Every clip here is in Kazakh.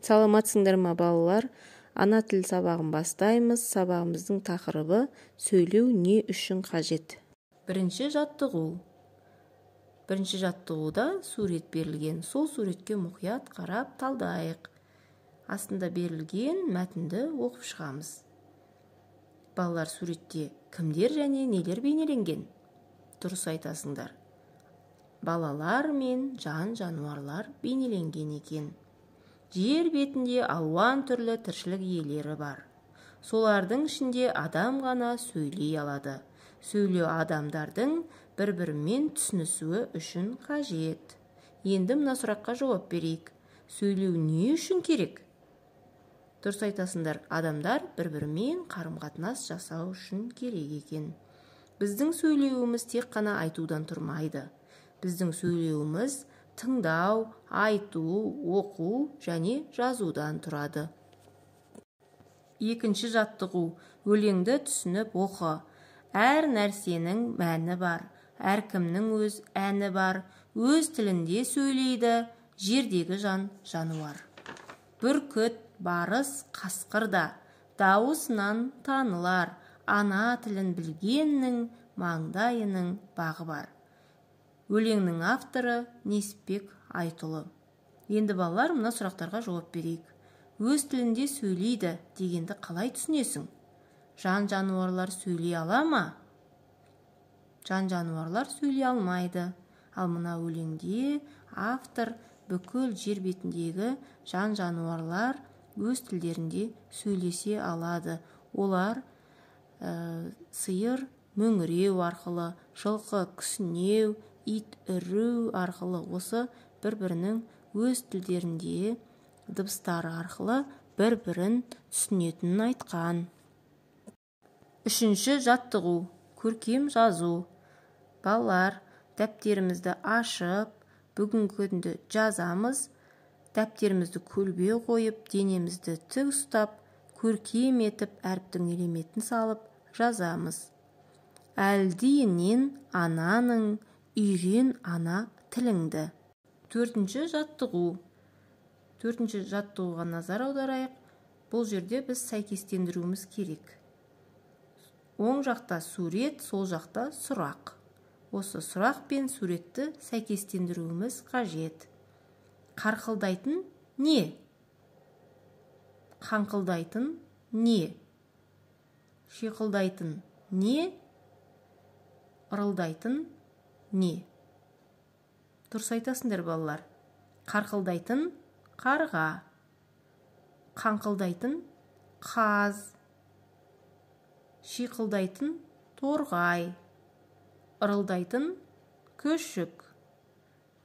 Саламатсыңдар ма балалар? Ана тіл сабағын бастаймыз. Сабағымыздың тақырыбы сөйлеу не үшін қажет? Бірінші жаттығу. Бірінші жаттығуда сурет берілген. Сол суретке мұқият қарап талдайық. Астында берілген мәтінді оқып шығамыз. Балалар, суретте кімдер және нелер бейнеленген? Дұрыс айтасыңдар. Балалар мен жан-жануарлар бейнеленген екен. Жер бетінде алуан түрлі тіршілік иелері бар. Солардың ішінде адам ғана сөйлей алады. Сөйлеу адамдардың бір-бірімен түсінісуі үшін қажет. Енді мына сұраққа жауап берейік. Сөйлеу не үшін керек? Дұрыс айтасыңдар, адамдар бір-бірімен қарым-қатынас жасау үшін керек екен. Біздің сөйлеуіміз тек қана айтудан тұрмайды. Біздің сөйлеуіміз тыңдау, айту, оқу және жазудан тұрады. Екінші жаттығу. Өлеңді түсініп оқы. Әр нәрсенің мәні бар. Әркімнің өз әні бар. Өз тілінде сөйлейді жердегі жан-жануар. Бүркіт, барыс, қасқыр да дауысынан танылар. Ана тілін білгеннің маңдайының бағы бар. Өлеңнің авторы Несіпбек Айтұлы. Енді балалар, мына сұрақтарға жауап берейік. Өз тілінде сөйлейді дегенді қалай түсінесің? Жан-жануарлар сөйлей ала ма? Жан-жануарлар сөйлей алмайды. Ал мына өлеңде автор бүкіл жер бетіндегі жан-жануарлар өз тілдерінде сөйлесе алады. Олар сиыр мөңіреу арқылы, жылқы кісінеу, ит үру арқылы осы бір-бірінің өз тілдерінде дыбыстары арқылы бір-бірін түсінетінін айтқан. Үшінші жаттығу. Көркем жазу. Балалар, дәптерімізді ашып, бүгінгі күнді жазамыз. Дәптерімізді көлбей қойып, денемізді тік ұстап, көркем етіп, әріптің элементін салып жазамыз. Әлдиінен ананың, үйрен ана тіліңді. Төртінші жаттығу. Төртінші жаттығуға назар аударайық. Бұл жерде біз сәйкестендіруіміз керек. Оң жақта сурет, сол жақта сұрақ. Осы сұрақ пен суретті сәйкестендіруіміз қажет. Қарқылдайтын не? Қаңқылдайтын не? Шиқылдайтын не? Ырылдайтын не? Дұрыс айтасыңдар балалар. Қарқылдайтын қарға, қаңқылдайтын қаз, шиқылдайтын торғай, ырылдайтын күшік.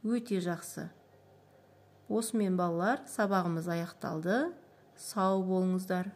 Өте жақсы. Осымен балалар, сабағымыз аяқталды. Сау болыңыздар.